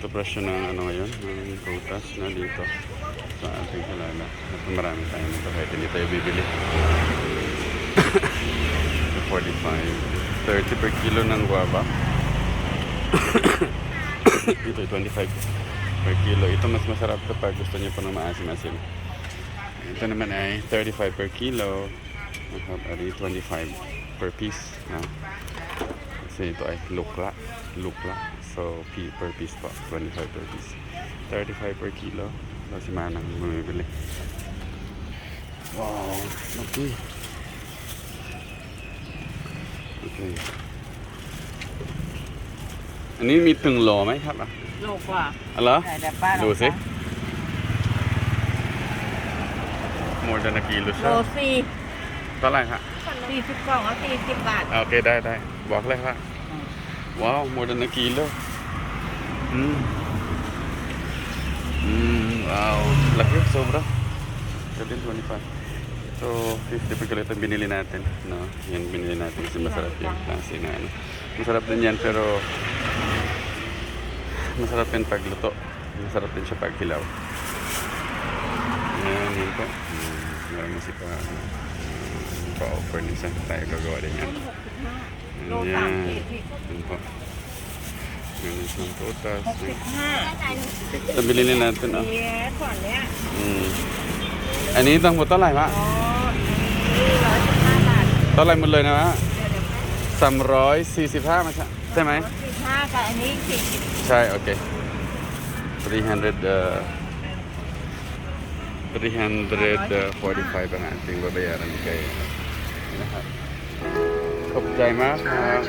Ito presyo ng ano ngayon, ng prutas na dito sa ating kilala. At marami tayo nito kahit hindi tayo bibili. 45, 30 per kilo ng guava. Ito 25 per kilo. Ito mas masarap kapag gusto niyo pa ng maasim-asim. Ito naman ay 35 per kilo. Ari 25 per piece. Kasi ito ay lukla. So per piece po. 25 per piece. 35 per kilo. So si Manang bumibili. Wow. Okay.อันนี้มีถึงโลไหมครับ โลกว่า อ๋อเหรอ แต่ป้า ดูสิ more than a kilo โล ใช่ สี่ เท่าไหร่ฮะ 40 กล่องเอา40 บาท โอเคได้บอกเลยครับว้าว more than a kilo wow laki sobra 25 so 50 per kilo ito binili natin no? Yan binili natin kasi masarap yung klase na ano. Masarap din yan pero masarap din pagluto, masarap din siya pag hilaw. Yan po meron si pa-offer nisa tayo gagawa din yan.โล Yan 30 yan po meron siyang prutas 65 ito binili natin เอ๊ะก่อนเนี้ย อันนี้ต้องหมดเท่าไหร่มะ อ๋อ115 บาท เท่าไหร่หมดเลยนะมะ เดี๋ยว 345มาใช่ไหม 45กับอันนี้40 ใช่ โอเค 345 ang ating babayaran kay lahat.ขอบใจมากครับ